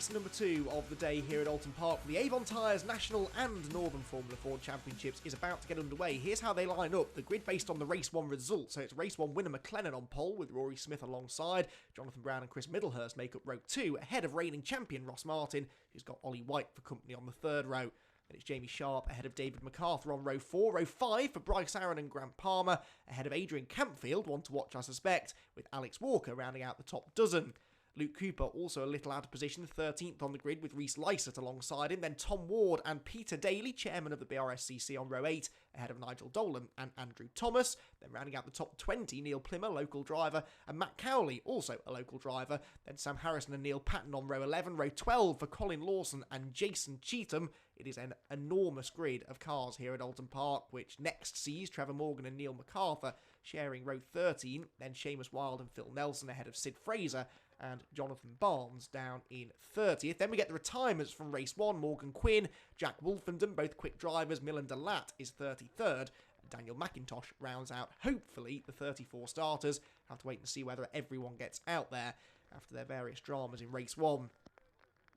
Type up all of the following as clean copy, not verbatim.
race number 2 of the day here at Oulton Park. The Avon Tyres National and Northern Formula Ford Championships is about to get underway. Here's how they line up. The grid based on the race 1 result. So it's race 1 winner McLennan on pole with Rory Smith alongside. Jonathan Brown and Chris Middlehurst make up row 2 ahead of reigning champion Ross Martin, who's got Ollie White for company on the 3rd row. Then it's Jamie Sharp ahead of David MacArthur on row 4. Row 5 for Bryce Aaron and Grant Palmer ahead of Adrian Campfield, one to watch I suspect, with Alex Walker rounding out the top dozen. Luke Cooper also a little out of position, 13th on the grid with Reece Lysett alongside him. Then Tom Ward and Peter Daly, chairman of the BRSCC, on row 8, ahead of Nigel Dolan and Andrew Thomas. Then rounding out the top 20, Neil Plimmer, local driver, and Matt Cowley, also a local driver. Then Sam Harrison and Neil Patton on row 11. Row 12 for Colin Lawson and Jason Cheetham. It is an enormous grid of cars here at Oulton Park, which next sees Trevor Morgan and Neil MacArthur sharing row 13. Then Seamus Wilde and Phil Nelson ahead of Sid Fraser and Jonathan Barnes down in 30th. Then we get the retirements from race 1. Morgan Quinn, Jack Wolfenden, both quick drivers. Milan Delat is 33rd. And Daniel McIntosh rounds out, hopefully, the 34 starters. Have to wait and see whether everyone gets out there after their various dramas in race 1.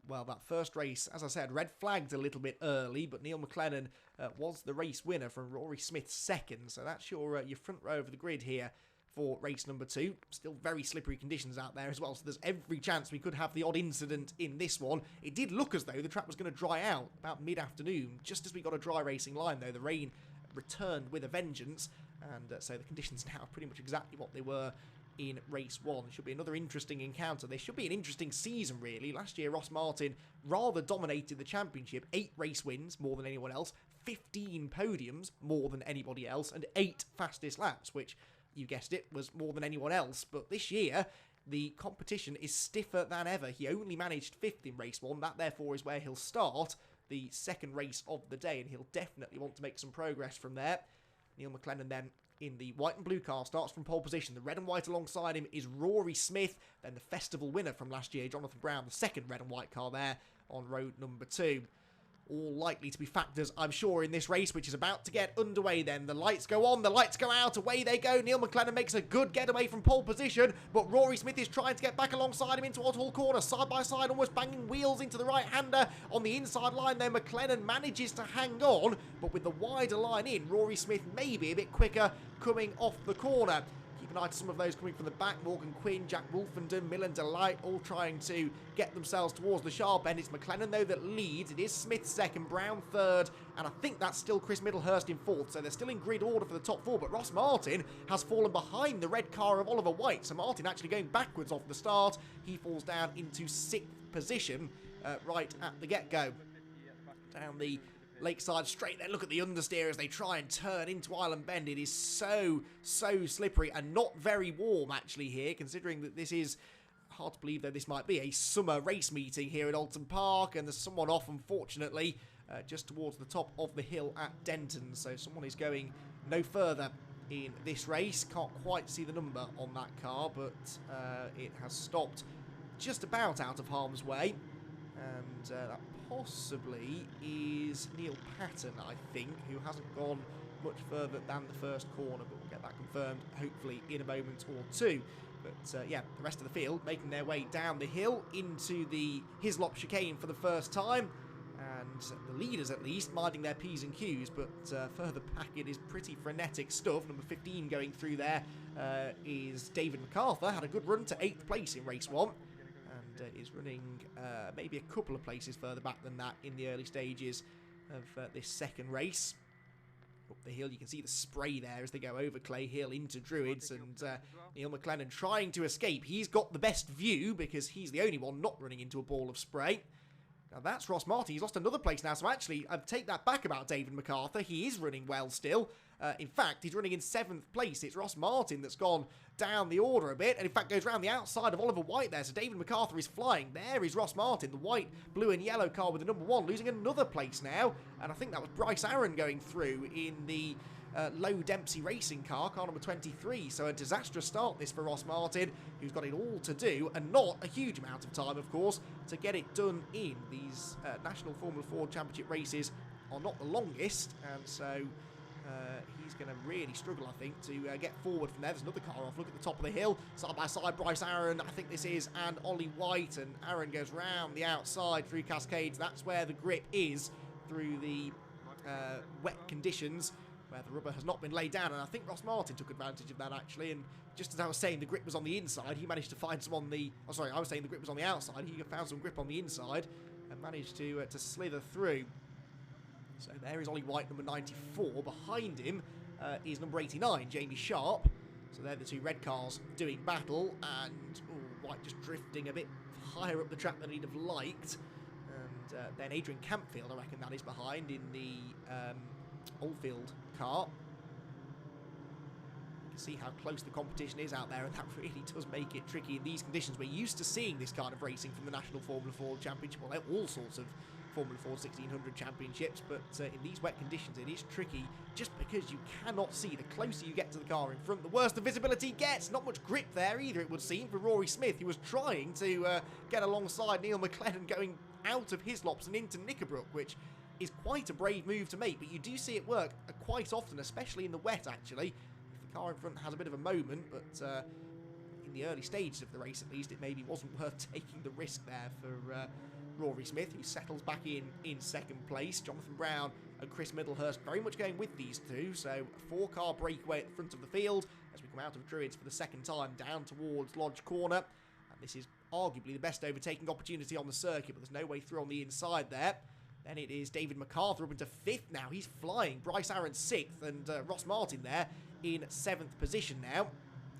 Well, that first race, as I said, red flagged a little bit early, but Neil McLennan was the race winner from Rory Smith's second. So that's your front row of the grid here for race number 2. Still very slippery conditions out there as well, so there's every chance we could have the odd incident in this one. It did look as though the track was going to dry out about mid-afternoon. Just as we got a dry racing line, though, the rain returned with a vengeance, and so the conditions now are pretty much exactly what they were in race 1. It should be another interesting encounter. This should be an interesting season, really. Last year, Ross Martin rather dominated the championship. 8 race wins, more than anyone else. 15 podiums, more than anybody else. And 8 fastest laps, which, you guessed it, was more than anyone else. But this year, the competition is stiffer than ever. He only managed 5th in race 1. That, therefore, is where he'll start the second race of the day, and he'll definitely want to make some progress from there. Neil McLennan then in the white and blue car starts from pole position. The red and white alongside him is Rory Smith, then the festival winner from last year, Jonathan Brown, the second red and white car there on road number 2. All likely to be factors, I'm sure, in this race, which is about to get underway then. The lights go on, the lights go out, away they go. Neil McLennan makes a good getaway from pole position, but Rory Smith is trying to get back alongside him into Oddhall Corner, side by side, almost banging wheels into the right-hander. On the inside line there, McLennan manages to hang on, but with the wider line in, Rory Smith may be a bit quicker coming off the corner. Keep an eye to some of those coming from the back. Morgan Quinn, Jack Wolfenden, Milan Delight, all trying to get themselves towards the sharp end. It's McLennan, though, that leads. It is Smith second, Brown third, and I think that's still Chris Middlehurst in 4th. So they're still in grid order for the top 4, but Ross Martin has fallen behind the red car of Oliver White. So Martin actually going backwards off the start. He falls down into 6th position right at the get-go. Down the Lakeside straight there. Look at the understeer as they try and turn into Island Bend. It is so slippery and not very warm actually here, considering that this is, hard to believe though this might be, a summer race meeting here at Oulton Park, and there's someone off, unfortunately, just towards the top of the hill at Denton. So someone is going no further in this race. Can't quite see the number on that car, but it has stopped just about out of harm's way. And that possibly is Neil Patton, I think, who hasn't gone much further than the first corner, but we'll get that confirmed hopefully in a moment or two. But yeah, the rest of the field making their way down the hill into the Hislop chicane for the first time, and the leaders at least minding their P's and Q's, but further back it is pretty frenetic stuff. Number 15 going through there is David MacArthur. Had a good run to 8th place in race 1. And is running maybe a couple of places further back than that in the early stages of this second race. Up the hill, you can see the spray there as they go over Clay Hill into Druids, and Neil McLennan trying to escape. He's got the best view because he's the only one not running into a ball of spray. Now that's Ross Martin. He's lost another place now, so actually I take that back about David MacArthur. He is running well still. In fact, he's running in 7th place. It's Ross Martin that's gone down the order a bit, and in fact goes around the outside of Oliver White there. So David MacArthur is flying. There is Ross Martin, the white, blue and yellow car with the number 1, losing another place now. And I think that was Bryce Aaron going through in the Low Dempsey racing car number 23. So a disastrous start this for Ross Martin, who's got it all to do, and not a huge amount of time, of course, to get it done in. These National Formula Ford Championship races are not the longest, and so he's going to really struggle, I think, to get forward from there. There's another car off. Look at the top of the hill. Side by side, Bryce Aaron, I think this is, and Ollie White. And Aaron goes round the outside through Cascades. That's where the grip is through the wet conditions, where the rubber has not been laid down. And I think Ross Martin took advantage of that, actually. And just as I was saying the grip was on the inside, he managed to find some on the... Oh, sorry, I was saying the grip was on the outside. He found some grip on the inside and managed to slither through. So there is Ollie White, number 94. Behind him is number 89, Jamie Sharp. So they're the two red cars doing battle. And White just drifting a bit higher up the track than he'd have liked. And then Adrian Campfield, I reckon that is behind in the Oldfield car. You can see how close the competition is out there, and that really does make it tricky in these conditions. We're used to seeing this kind of racing from the National Formula 4 Championship, well, all sorts of Formula 4 1600 championships, but in these wet conditions it is tricky just because you cannot see. The closer you get to the car in front, the worse the visibility gets. Not much grip there either, it would seem, for Rory Smith, who was trying to get alongside Neil McLennan going out of Hislops and into Knickerbrook, which is quite a brave move to make, but you do see it work quite often, especially in the wet, actually. If the car in front has a bit of a moment, but in the early stages of the race at least, it maybe wasn't worth taking the risk there for Rory Smith, who settles back in second place. Jonathan Brown and Chris Middlehurst very much going with these two, so a four-car breakaway at the front of the field as we come out of Druids for the second time down towards Lodge Corner. And this is arguably the best overtaking opportunity on the circuit, but there's no way through on the inside there. Then it is David MacArthur up into 5th now. He's flying. Bryce Aaron 6th, and Ross Martin there in 7th position now.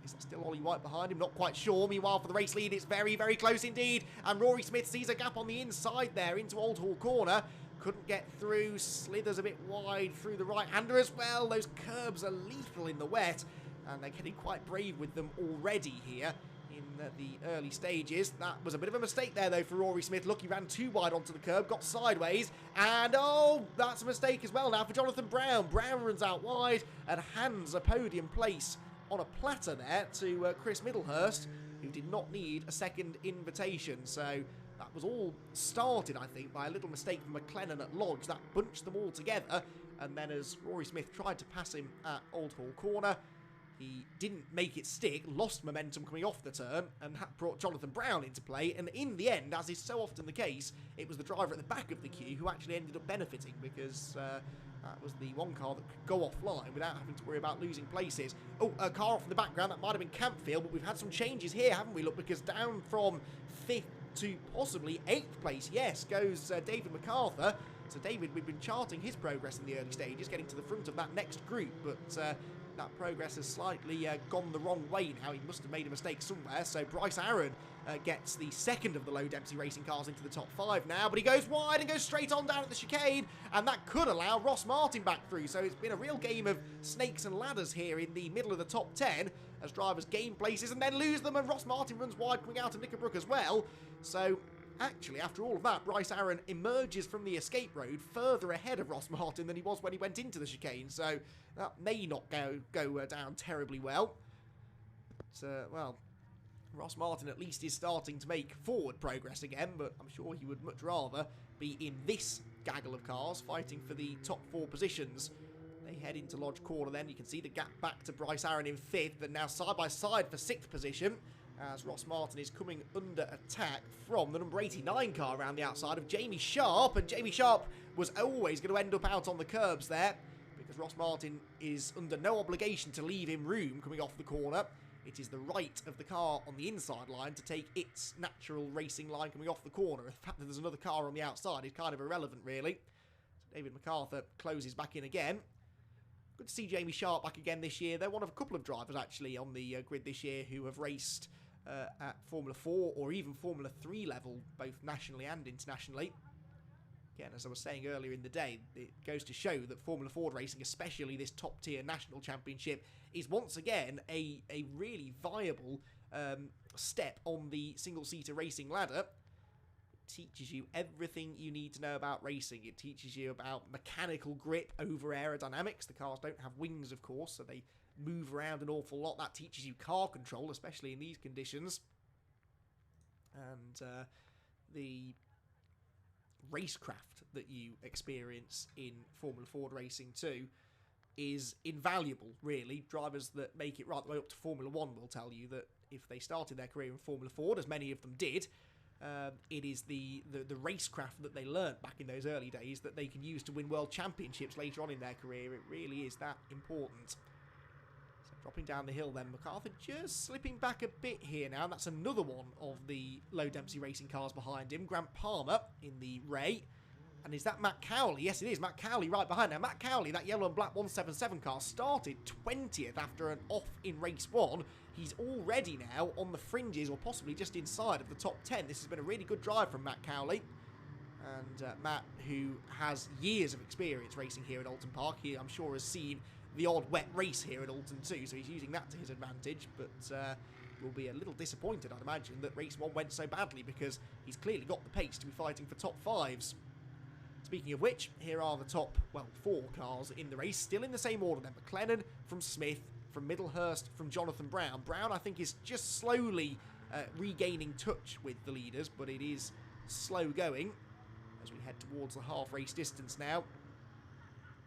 Is that still Ollie White behind him? Not quite sure. Meanwhile, for the race lead, it's very, very close indeed. And Rory Smith sees a gap on the inside there into Old Hall Corner. Couldn't get through. Slithers a bit wide through the right-hander as well. Those curbs are lethal in the wet, and they're getting quite brave with them already here in the early stages. That was a bit of a mistake there, though, for Rory Smith. Look, he ran too wide onto the curb, got sideways, and oh, that's a mistake as well now for Jonathan Brown. Brown runs out wide and hands a podium place on a platter there to Chris Middlehurst, who did not need a second invitation. So that was all started, I think, by a little mistake from McLennan at Lodge. That bunched them all together, and then as Rory Smith tried to pass him at Old Hall Corner, he didn't make it stick, lost momentum coming off the turn, and that brought Jonathan Brown into play. And in the end, as is so often the case, it was the driver at the back of the queue who actually ended up benefiting, because that was the one car that could go offline without having to worry about losing places. Oh, a car off in the background, that might have been Campfield, but we've had some changes here, haven't we? Look, because down from 5th to possibly 8th place, yes, goes David MacArthur. So David, we've been charting his progress in the early stages, getting to the front of that next group, but that progress has slightly gone the wrong way now. He must have made a mistake somewhere. So Bryce Aaron gets the second of the Low Dempsey Racing cars into the top 5 now, but he goes wide and goes straight on down at the chicane, and that could allow Ross Martin back through. So it's been a real game of snakes and ladders here in the middle of the top 10 as drivers gain places and then lose them, and Ross Martin runs wide coming out of Knickerbrook as well. So actually, after all of that, Bryce Aaron emerges from the escape road further ahead of Ross Martin than he was when he went into the chicane, so that may not go down terribly well. But, well, Ross Martin at least is starting to make forward progress again, but I'm sure he would much rather be in this gaggle of cars fighting for the top 4 positions. They head into Lodge Corner then. You can see the gap back to Bryce Aaron in 5th, and now side by side for 6th position, as Ross Martin is coming under attack from the number 89 car around the outside of Jamie Sharp, and Jamie Sharp was always going to end up out on the curbs there, because Ross Martin is under no obligation to leave him room coming off the corner. It is the right of the car on the inside line to take its natural racing line coming off the corner. The fact that there's another car on the outside is kind of irrelevant, really. So David MacArthur closes back in again. Good to see Jamie Sharp back again this year. They're one of a couple of drivers, actually, on the grid this year who have raced at Formula 4 or even Formula 3 level, both nationally and internationally. Again, as I was saying earlier in the day, it goes to show that Formula Ford racing, especially this top-tier national championship, is once again a really viable step on the single-seater racing ladder. It teaches you everything you need to know about racing. It teaches you about mechanical grip over aerodynamics. The cars don't have wings, of course, so they move around an awful lot. That teaches you car control, especially in these conditions. And the racecraft that you experience in Formula Ford racing too is invaluable, really. Drivers that make it right the way up to Formula 1 will tell you that if they started their career in Formula Ford, as many of them did, it is the racecraft that they learnt back in those early days that they can use to win world championships later on in their career. It really is that important. So dropping down the hill then, MacArthur just slipping back a bit here now. And that's another one of the Low Dempsey Racing cars behind him. Grant Palmer in the Ray. And is that Matt Cowley? Yes, it is. Matt Cowley right behind. Now, Matt Cowley, that yellow and black 177 car, started 20th after an off in race 1. He's already now on the fringes, or possibly just inside of the top 10. This has been a really good drive from Matt Cowley. And Matt, who has years of experience racing here at Oulton Park, he, I'm sure, has seen the odd wet race here at Oulton too, so he's using that to his advantage. But will be a little disappointed, I'd imagine, that race 1 went so badly, because he's clearly got the pace to be fighting for top 5s. Speaking of which, here are the top, well, 4 cars in the race, still in the same order then. McLennan from Smith, from Middlehurst, from Jonathan Brown. Brown, I think, is just slowly regaining touch with the leaders, but it is slow going as we head towards the half-race distance now.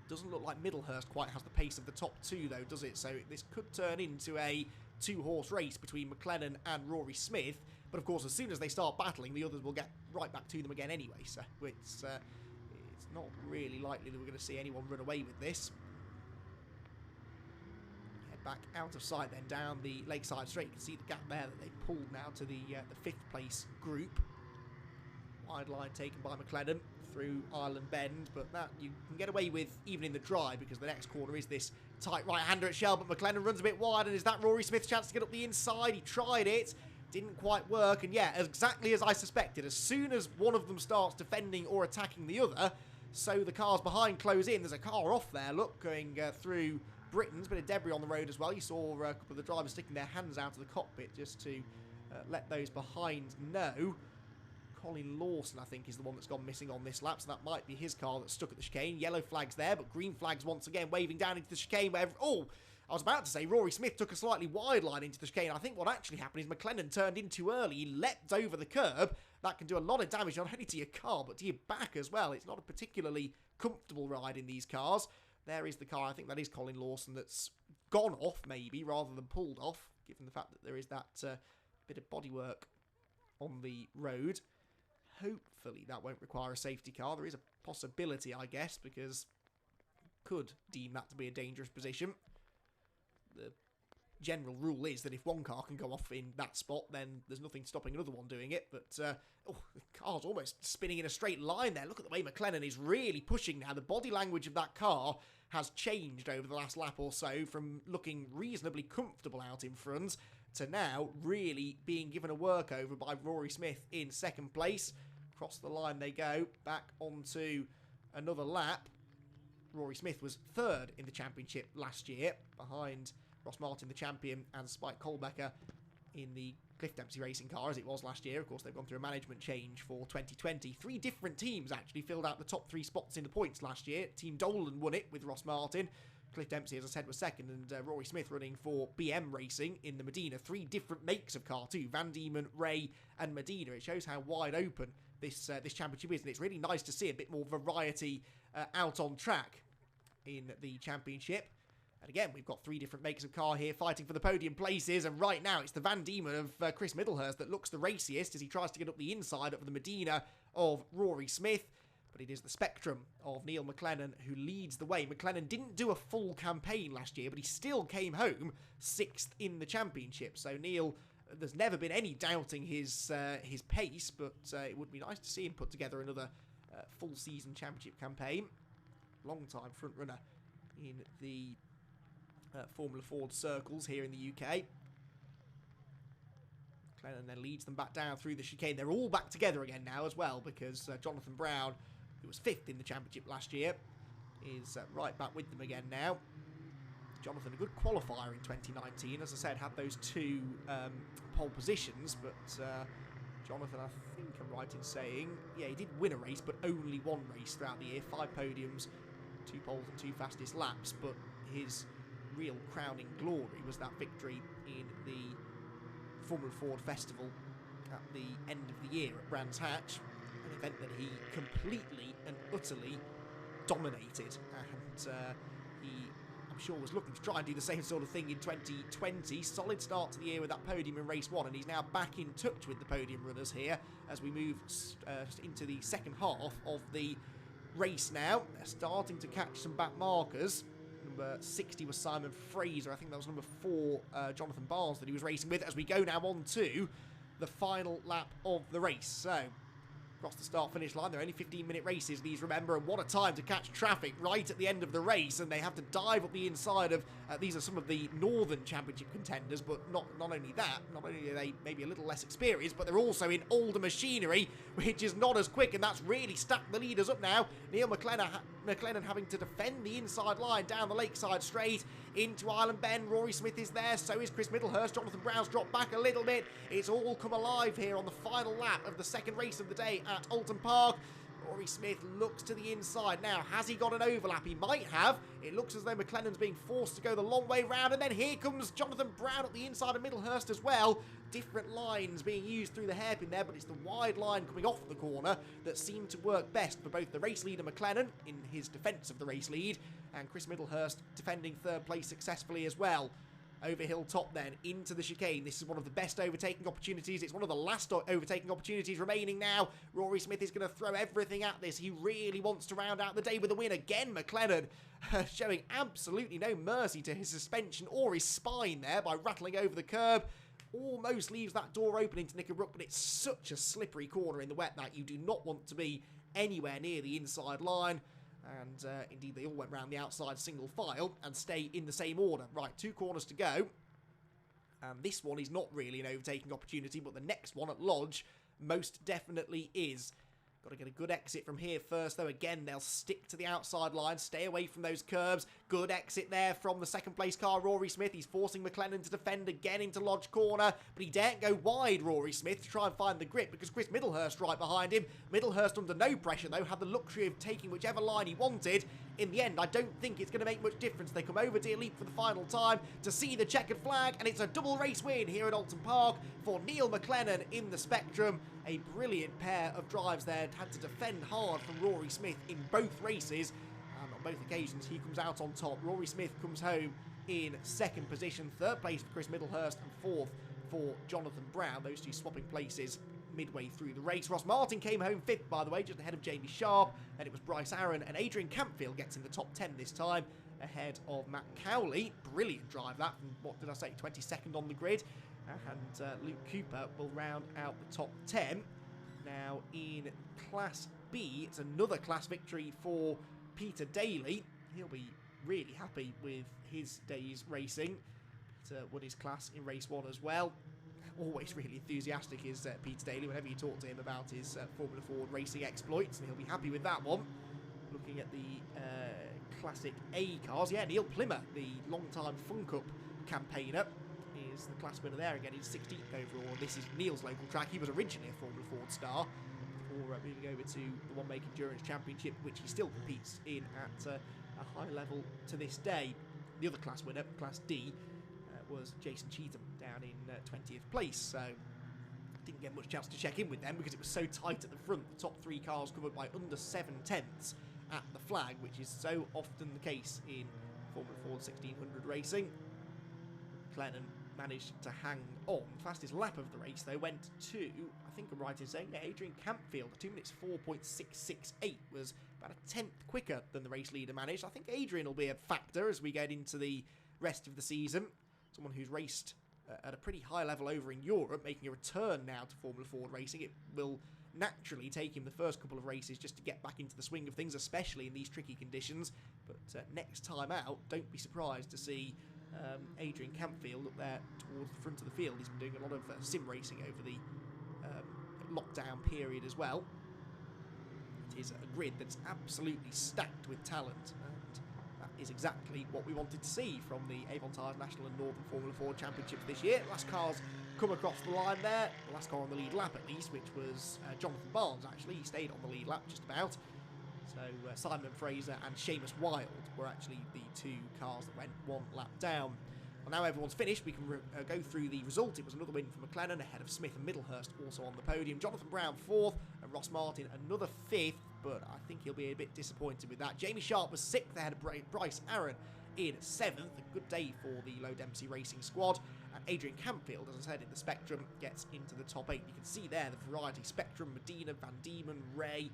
Doesn't look like Middlehurst quite has the pace of the top 2, though, does it? So this could turn into a 2-horse race between McLennan and Rory Smith. But, of course, as soon as they start battling, the others will get right back to them again anyway. So it's not really likely that we're going to see anyone run away with this. Head back out of sight then, down the Lakeside Straight. You can see the gap there that they've pulled now to the 5th place group. Wide line taken by McLennan through Island Bend, but that you can get away with even in the dry, because the next corner is this tight right-hander at Shell, but McLennan runs a bit wide, and is that Rory Smith's chance to get up the inside? He tried it, didn't quite work, and yeah, exactly as I suspected, as soon as one of them starts defending or attacking the other, so the cars behind close in. There's a car off there, look, going through Britain's, bit of debris on the road as well. You saw a couple of the drivers sticking their hands out of the cockpit just to let those behind know. Colin Lawson, I think, is the one that's gone missing on this lap, so that might be his car that's stuck at the chicane. Yellow flags there, but green flags once again waving down into the chicane where... Oh, I was about to say Rory Smith took a slightly wide line into the chicane. I think what actually happened is McLennan turned in too early. He leapt over the curb. That can do a lot of damage not only to your car, but to your back as well. It's not a particularly comfortable ride in these cars. There is the car, I think that is Colin Lawson, that's gone off, maybe, rather than pulled off, given the fact that there is that bit of bodywork on the road. Hopefully that won't require a safety car. There is a possibility, I guess, because could deem that to be a dangerous position. The general rule is that if one car can go off in that spot, then there's nothing stopping another one doing it. But, the car's almost spinning in a straight line there. Look at the way McLennan is really pushing now. The body language of that car has changed over the last lap or so, from looking reasonably comfortable out in front to now really being given a workover by Rory Smith in 2nd place. Across the line they go, back onto another lap. Rory Smith was 3rd in the championship last year, behind Ross Martin, the champion, and Spike Colbecker in the Cliff Dempsey Racing car, as it was last year. Of course, they've gone through a management change for 2020. 3 different teams actually filled out the top 3 spots in the points last year. Team Dolan won it with Ross Martin. Cliff Dempsey, as I said, was 2nd, and Rory Smith running for BM Racing in the Medina. 3 different makes of car too, Van Diemen, Ray and Medina. It shows how wide open this championship is, and it's really nice to see a bit more variety out on track in the championship. And again, we've got 3 different makes of car here fighting for the podium places, and right now it's the Van Diemen of Chris Middlehurst that looks the raciest as he tries to get up the inside of the Medina of Rory Smith. But it is the Spectrum of Neil McLennan who leads the way. McLennan didn't do a full campaign last year, but he still came home 6th in the championship. So Neil, there's never been any doubting his pace, but it would be nice to see him put together another full season championship campaign. Long-time front runner in the Formula Ford circles here in the UK. McLennan then leads them back down through the chicane. They're all back together again now as well, because Jonathan Brown, who was 5th in the championship last year, is right back with them again now. Jonathan, a good qualifier in 2019. As I said, had those 2 pole positions, but Jonathan, I think I'm right in saying, yeah, he did win a race, but only 1 race throughout the year. 5 podiums, 2 poles and 2 fastest laps, but his real crowning glory was that victory in the Formula Ford Festival at the end of the year at Brands Hatch, an event that he completely and utterly dominated, and he I'm sure was looking to try and do the same sort of thing in 2020. Solid start to the year with that podium in race 1, and he's now back in touch with the podium runners here as we move into the second half of the race now. They're starting to catch some back markers. Number 60 was Simon Fraser. I think that was number 4, Jonathan Barnes, that he was racing with, as we go now on to the final lap of the race. So, across the start-finish line, they're only 15-minute races, these, remember, and what a time to catch traffic right at the end of the race, and they have to dive up the inside of, these are some of the Northern Championship contenders, but not only that, not only are they maybe a little less experienced, but they're also in older machinery, which is not as quick, and that's really stacked the leaders up now. Neil McLennan having to defend the inside line down the Lakeside Straight into Island Bend. Rory Smith is there, so is Chris Middlehurst. Jonathan Brown's dropped back a little bit. It's all come alive here on the final lap of the second race of the day at Oulton Park. Rory Smith looks to the inside now. Has he got an overlap? He might have. It looks as though McLennan's being forced to go the long way round, and then here comes Jonathan Brown at the inside of Middlehurst as well. Different lines being used through the hairpin there, but it's the wide line coming off the corner that seemed to work best for both the race leader McLennan in his defence of the race lead, and Chris Middlehurst defending third place successfully as well. Over hilltop then, into the chicane. This is one of the best overtaking opportunities. It's one of the last overtaking opportunities remaining now. Rory Smith is going to throw everything at this. He really wants to round out the day with a win. Again, McLennan showing absolutely no mercy to his suspension or his spine there by rattling over the curb. Almost leaves that door open into Nick and Rook, but it's such a slippery corner in the wet that you do not want to be anywhere near the inside line. And indeed, they all went round the outside single file and stay in the same order. Right, 2 corners to go. And this one is not really an overtaking opportunity, but the next one at Lodge most definitely is. Got to get a good exit from here first, though. Again, they'll stick to the outside line, stay away from those curbs. Good exit there from the second place car, Rory Smith. He's forcing McLennan to defend again into Lodge corner, but he daren't go wide, Rory Smith, to try and find the grip because Chris Middlehurst right behind him. Middlehurst under no pressure, though, had the luxury of taking whichever line he wanted. In the end, I don't think it's going to make much difference. They come over Daly for the final time to see the checkered flag, and it's a double race win here at Oulton Park for Neil McLennan in the Spectrum. A brilliant pair of drives there. Had to defend hard from Rory Smith in both races, and on both occasions he comes out on top. Rory Smith comes home in second position, third place for Chris Middlehurst, and fourth for Jonathan Brown. Those two swapping places midway through the race. Ross Martin came home 5th, by the way, just ahead of Jamie Sharp. Then it was Bryce Aaron, and Adrian Campfield gets in the top 10 this time, ahead of Matt Cowley. Brilliant drive that from, what did I say, 22nd on the grid. And Luke Cooper will round out the top 10. Now in Class B, it's another class victory for Peter Daly. He'll be really happy with his day's racing. Peter won his class in race 1 as well. Always really enthusiastic is Peter Daly whenever you talk to him about his Formula Ford racing exploits, and he'll be happy with that one. Looking at the Classic A cars, yeah, Neil Plimmer, the long-time Fun Cup campaigner, is the class winner there again. He's 16th overall. This is Neil's local track. He was originally a Formula Ford star before moving over to the One Make Endurance Championship, which he still competes in at a high level to this day. The other class winner, Class D, was Jason Cheetham down in 20th place, so didn't get much chance to check in with them because it was so tight at the front. The top 3 cars covered by under 7/10 at the flag, which is so often the case in Formula Ford 1600 racing. McLennan managed to hang on. Fastest lap of the race, though, went to, I think I'm right in saying, Adrian Campfield. 2 minutes 4.668 was about a 10th quicker than the race leader managed. I think Adrian will be a factor as we get into the rest of the season. Someone who's raced at a pretty high level over in Europe, making a return now to Formula Ford racing. It will naturally take him the first couple of races just to get back into the swing of things, especially in these tricky conditions. But next time out, don't be surprised to see Adrian Campfield up there towards the front of the field. He's been doing a lot of sim racing over the lockdown period as well. It is a grid that's absolutely stacked with talent, and that is exactly what we wanted to see from the Avon Tyres National and Northern Formula Ford Championships this year. Last cars come across the line there, the last car on the lead lap at least, which was Jonathan Barnes actually. He stayed on the lead lap just about. So Simon Fraser and Seamus Wilde were actually the 2 cars that went 1 lap down. Well, now everyone's finished, we can go through the result. It was another win for McLennan, ahead of Smith and Middlehurst also on the podium. Jonathan Brown 4th, and Ross Martin another 5th, but I think he'll be a bit disappointed with that. Jamie Sharp was 6th, ahead of Bryce Aaron in 7th. A good day for the Low Dempsey Racing squad. And Adrian Campfield, as I said, in the Spectrum, gets into the top 8. You can see there the variety: Spectrum, Medina, Van Diemen, Ray.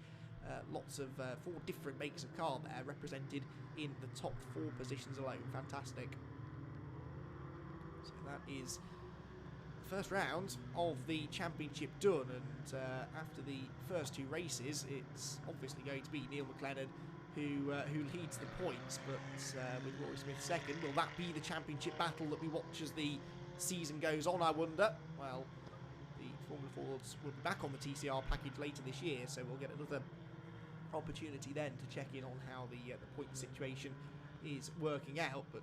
Lots of 4 different makes of car there represented in the top 4 positions alone. Fantastic. So that is the first round of the championship done, and after the first 2 races, it's obviously going to be Neil McLennan who leads the points, but with Rory Smith second, will that be the championship battle that we watch as the season goes on, I wonder? Well, the Formula Fords will be back on the TCR package later this year, so we'll get another opportunity then to check in on how the point situation is working out, but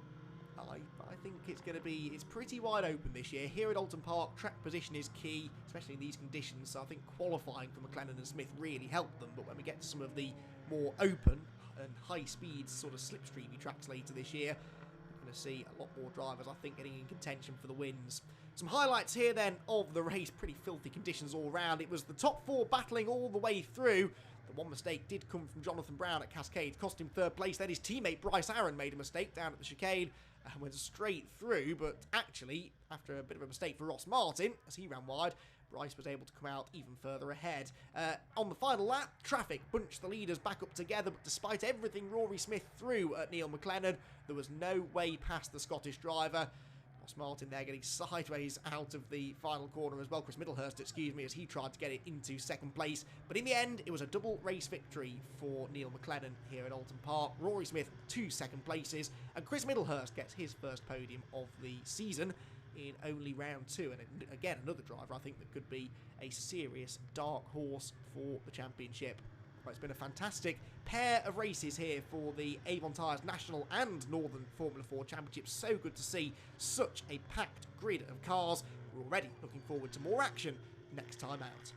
I think it's going to be, it's pretty wide open this year. Here at Oulton Park, track position is key, especially in these conditions, so I think qualifying for McLennan and Smith really helped them, but when we get to some of the more open and high-speed sort of slipstreamy tracks later this year, we're going to see a lot more drivers, I think, getting in contention for the wins. Some highlights here then of the race. Pretty filthy conditions all round. It was the top 4 battling all the way through. The one mistake did come from Jonathan Brown at Cascade, cost him 3rd place. Then his teammate Bryce Aaron made a mistake down at the chicane and went straight through, but actually, after a bit of a mistake for Ross Martin, as he ran wide, Bryce was able to come out even further ahead. On the final lap, traffic bunched the leaders back up together, but despite everything Rory Smith threw at Neil McLennan, there was no way past the Scottish driver. Ross Martin there getting sideways out of the final corner as well. Chris Middlehurst, excuse me, as he tried to get it into 2nd place. But in the end, it was a double race victory for Neil McLennan here at Oulton Park. Rory Smith, 2 second places, and Chris Middlehurst gets his first podium of the season in only round 2. And again, another driver I think that could be a serious dark horse for the championship. Well, it's been a fantastic pair of races here for the Avon Tyres National and Northern Formula 4 Championships. So good to see such a packed grid of cars. We're already looking forward to more action next time out.